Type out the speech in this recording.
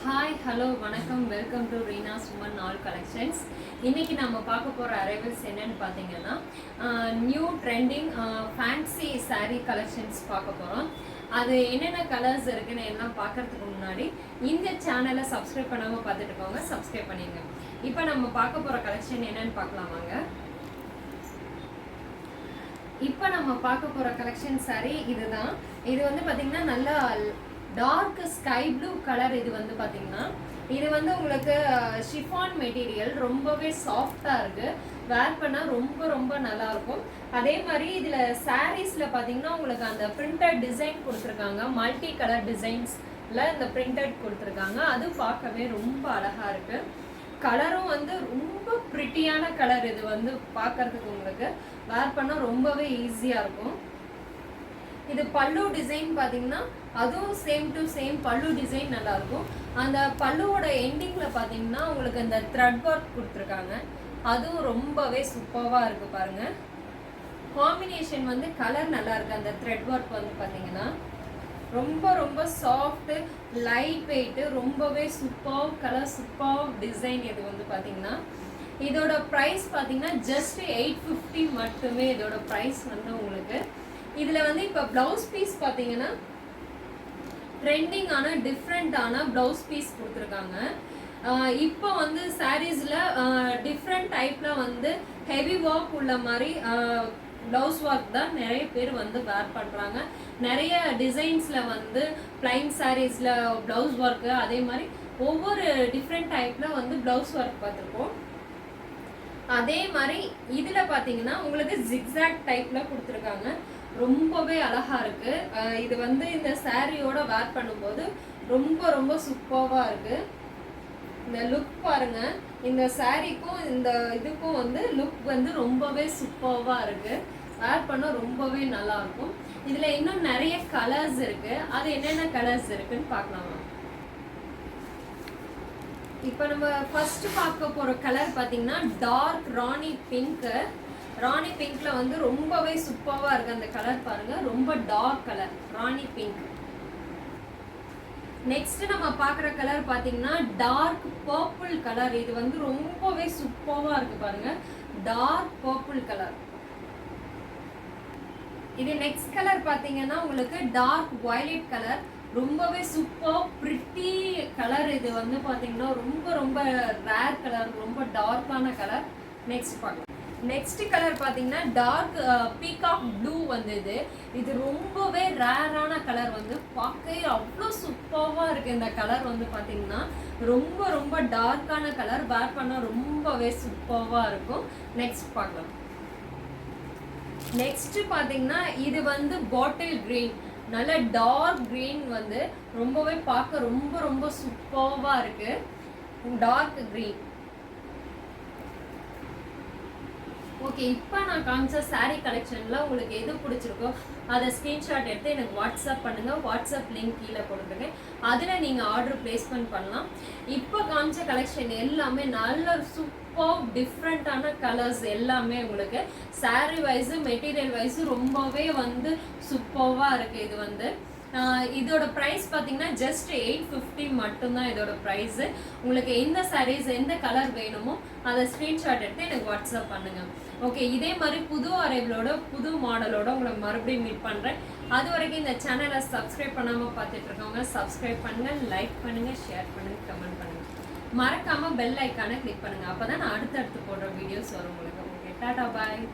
Hi hello வணக்கம் welcome to Reena's women all collections. இன்றைக்கி நம்ம பார்க்க போகிற அரைவல்ஸ் என்னென்னு பார்த்தீங்கன்னா new trending fancy sari collections பார்க்க போகிறோம். அது என்னென்ன கலர்ஸ் இருக்குன்னு எல்லாம் பார்க்குறதுக்கு முன்னாடி இந்த சேனலை சப்ஸ்கிரைப் பண்ணாமல் பார்த்துட்டு இருக்கோங்க, சப்ஸ்கிரைப் பண்ணிடுங்க. இப்போ நம்ம பார்க்க போகிற கலெக்ஷன் என்னென்னு பார்க்கலாமாங்க. இப்போ நம்ம பார்க்க போகிற கலெக்ஷன் சாரீ இதுதான். இது வந்து பார்த்திங்கன்னா நல்லா டார்க் ஸ்கை ப்ளூ கலர். இது வந்து பார்த்தீங்கன்னா இது வந்து உங்களுக்கு ஷிஃபான் மெட்டீரியல், ரொம்பவே சாஃப்டாக இருக்குது. வேர் பண்ணால் ரொம்ப ரொம்ப நல்லாயிருக்கும். அதே மாதிரி இதில் சாரீஸில் பார்த்தீங்கன்னா உங்களுக்கு அந்த பிரிண்டட் டிசைன் கொடுத்துருக்காங்க, மல்டி கலர் டிசைன்ஸில் இந்த பிரிண்டட் கொடுத்துருக்காங்க. அது பார்க்கவே ரொம்ப அழகாக இருக்குது. கலரும் வந்து ரொம்ப ப்ரிட்டியான கலர். இது வந்து பார்க்கறதுக்கு உங்களுக்கு வேர் பண்ணால் ரொம்பவே ஈஸியாக இருக்கும். இது பல்லு டிசைன் பார்த்தீங்கன்னா அதுவும் சேம் டு சேம் பல்லு டிசைன் நல்லாயிருக்கும். அந்த பல்லுவோட எண்டிங்கில் பார்த்தீங்கன்னா உங்களுக்கு இந்த த்ரெட் ஒர்க் கொடுத்துருக்காங்க. அதுவும் ரொம்பவே சூப்பராக இருக்குது பாருங்கள். காம்பினேஷன் வந்து கலர் நல்லா இருக்குது. அந்த த்ரெட் ஒர்க் வந்து பார்த்தீங்கன்னா ரொம்ப ரொம்ப சாஃப்ட்டு, லைட் வெயிட்டு, ரொம்பவே சூப்பர் கலர், சூப்பர் டிசைன். இது வந்து பார்த்தீங்கன்னா இதோட ப்ரைஸ் பார்த்தீங்கன்னா ஜஸ்ட் 850 மட்டுமே. இதோட ப்ரைஸ் வந்து உங்களுக்கு இதில் வந்து இப்போ ப்ளவுஸ் பீஸ் பார்த்தீங்கன்னா ட்ரெண்டிங்கான டிஃப்ரெண்ட்டான ப்ளவுஸ் பீஸ் கொடுத்துருக்காங்க. இப்போ வந்து சாரீஸில் டிஃப்ரெண்ட் டைப்பில் வந்து ஹெவி ஒர்க் உள்ள மாதிரி ப்ளவுஸ் ஒர்க் தான் நிறைய பேர் வந்து வேர் பண்ணுறாங்க. நிறைய டிசைன்ஸில் வந்து பிளைன் சாரீஸில் ப்ளவுஸ் ஒர்க்கு, அதே மாதிரி ஒவ்வொரு டிஃப்ரெண்ட் டைப்பில் வந்து ப்ளவுஸ் ஒர்க் பார்த்துருக்கோம். அதே மாதிரி இதில் பார்த்தீங்கன்னா உங்களுக்கு ஜிக்ஸாக் டைப்பில் கொடுத்துருக்காங்க. ரொம்பவே அழகா இருக்கு. இது வந்து இந்த சாரியோட வேர் பண்ணும்போது ரொம்ப ரொம்ப சூப்பராக இருக்கு. இந்த லுக் பாருங்க. இந்த சாரிக்கும் இந்த இதுக்கும் வந்து லுக் வந்து ரொம்பவே சூப்பராக இருக்கு. வேர் பண்ண ரொம்பவே நல்லா இருக்கும். இதுல இன்னும் நிறைய கலர்ஸ் இருக்கு. அது என்னென்ன கலர்ஸ் இருக்குன்னு பார்க்கலாமா. இப்போ நம்ம ஃபர்ஸ்ட் பார்க்க போற கலர் பார்த்தீங்கன்னா டார்க் ராணி பிங்க். ராணி பிங்க்ல வந்து ரொம்பவே சூப்பராக இருக்கு. அந்த கலர் பாருங்க, ரொம்ப டார்க் கலர் ராணி பிங்க். நெக்ஸ்ட் நம்ம பார்க்குற கலர் பார்த்தீங்கன்னா டார்க் பர்பிள் கலர். இது வந்து ரொம்பவே சூப்பராக இருக்கு பாருங்க, டார்க் பர்பிள் கலர். இது நெக்ஸ்ட் கலர் பார்த்தீங்கன்னா உங்களுக்கு டார்க் வயலட் கலர். ரொம்பவே சூப்பர் பிரிட்டி கலர். இது வந்து பார்த்தீங்கன்னா ரொம்ப ரொம்ப ரேர் கலர், ரொம்ப டார்க்கான கலர். நெக்ஸ்ட் பார்க்கலாம். நெக்ஸ்ட் கலர் பார்த்தீங்கன்னா டார்க் பீகாக் ப்ளூ வந்தது. இது ரொம்பவே ரேரான கலர். வந்து பார்க்கவே அவ்வளோ சூப்பராக இருக்குது. இந்த கலர் வந்து பார்த்தீங்கன்னா ரொம்ப ரொம்ப டார்க்கான கலர். வேர் பண்ணால் ரொம்பவே சூப்பராக இருக்கும். நெக்ஸ்ட் பார்க்கலாம். நெக்ஸ்ட் பார்த்தீங்கன்னா இது வந்து பாட்டில் கிரீன், நல்ல டார்க் கிரீன். வந்து ரொம்பவே பார்க்க ரொம்ப ரொம்ப சூப்பராக இருக்குது. Dark green. ஓகே, இப்போ நான் காமிச்ச சாரீ கலெக்ஷனில் உங்களுக்கு எது பிடிச்சிருக்கோ அதை ஸ்க்ரீன்ஷாட் எடுத்து எனக்கு வாட்ஸ்அப் பண்ணுங்கள். வாட்ஸ்அப் லிங்க் கீழே கொடுத்துருக்கேன். அதில் நீங்கள் ஆர்டர் பிளேஸ்மெண்ட் பண்ணலாம். இப்போ காமிச்ச கலெக்ஷன் எல்லாமே நல்ல சூப்பர் டிஃப்ரெண்ட்டான கலர்ஸ். எல்லாமே உங்களுக்கு சாரீ வைஸு மெட்டீரியல் வைஸு ரொம்பவே வந்து சூப்பராக இருக்குது. இது வந்து இதோட ப்ரைஸ் பார்த்தீங்கன்னா ஜஸ்ட் 850 மட்டும்தான் இதோட ப்ரைஸு. உங்களுக்கு எந்த சாரீஸ் எந்த கலர் வேணுமோ அதை ஸ்க்ரீன்ஷாட் எடுத்து எனக்கு வாட்ஸ்அப் பண்ணுங்கள். ஓகே, இதே மாதிரி புது அரைவலோட புது மாடலோட உங்களை மறுபடியும் மீட் பண்ணுறேன். அது வரைக்கும் இந்த சேனலை சப்ஸ்கிரைப் பண்ணாமல் பார்த்துட்டு இருக்கவங்க சப்ஸ்கிரைப் பண்ணுங்கள், லைக் பண்ணுங்கள், ஷேர் பண்ணுங்கள், கமெண்ட் பண்ணுங்கள். மறக்காமல் பெல் ஐக்கானை கிளிக் பண்ணுங்கள். அப்போ தான் நான் அடுத்தடுத்து போடுற வீடியோஸ் வரும் உங்களுக்கு. ஓகே, டாடா பாய்.